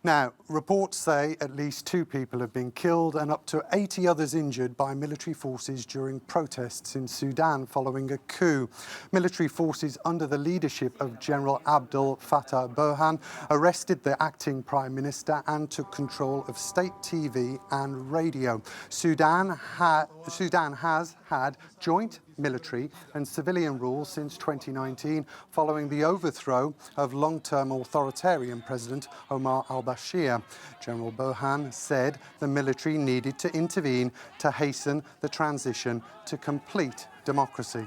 Now, reports say at least 2 people have been killed and up to 80 others injured by military forces during protests in Sudan following a coup. Military forces under the leadership of General Abdel Fattah Burhan arrested the acting Prime Minister and took control of state TV and radio. Sudan has had joint military and civilian rule since 2019 following the overthrow of long-term authoritarian President Omar al-Bashir. General Burhan said the military needed to intervene to hasten the transition to complete democracy.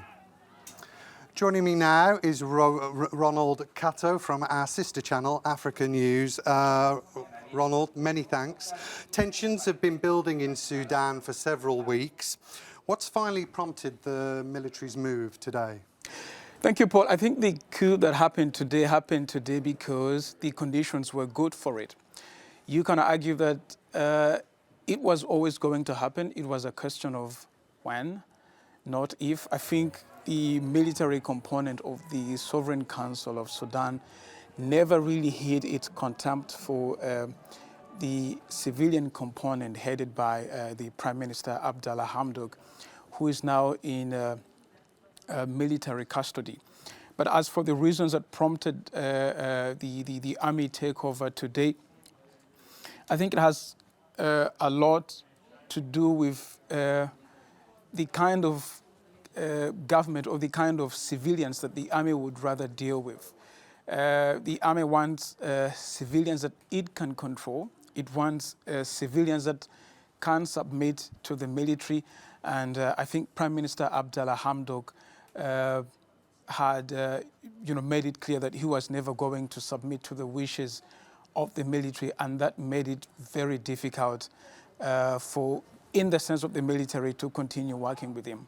Joining me now is Ronald Cato from our sister channel, Africa News. Ronald, many thanks. Tensions have been building in Sudan for several weeks. What's finally prompted the military's move today? Thank you, Paul. I think the coup that happened today because the conditions were good for it. You can argue that it was always going to happen. It was a question of when, not if. I think the military component of the Sovereign Council of Sudan never really hid its contempt for the civilian component headed by the Prime Minister Abdallah Hamdok, who is now in military custody. But as for the reasons that prompted the army takeover today, I think it has a lot to do with the kind of government or the kind of civilians that the army would rather deal with. The army wants civilians that it can control. It wants civilians that can submit to the military. And I think Prime Minister Abdallah Hamdok had made it clear that he was never going to submit to the wishes of the military, and that made it very difficult in the sense of the military, to continue working with him.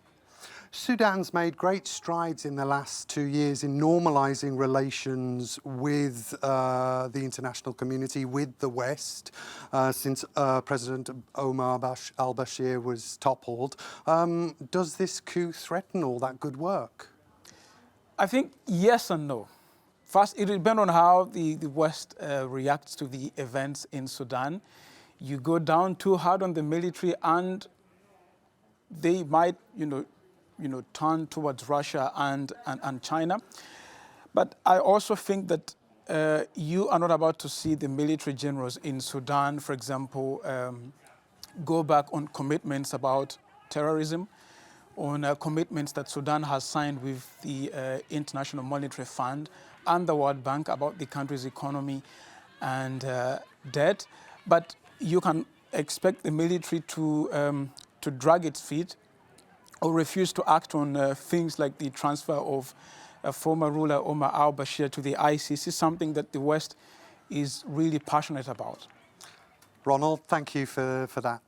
Sudan's made great strides in the last 2 years in normalising relations with the international community, with the West, since President Omar al-Bashir was toppled. Does this coup threaten all that good work? I think yes and no. First, it depends on how the West reacts to the events in Sudan. You go down too hard on the military and they might, turn towards Russia and China. But I also think that you are not about to see the military generals in Sudan, for example, go back on commitments about terrorism, on commitments that Sudan has signed with the International Monetary Fund and the World Bank about the country's economy and debt. But you can expect the military to drag its feet or refuse to act on things like the transfer of former ruler Omar al-Bashir to the ICC, something that the West is really passionate about. Ronald, thank you for that.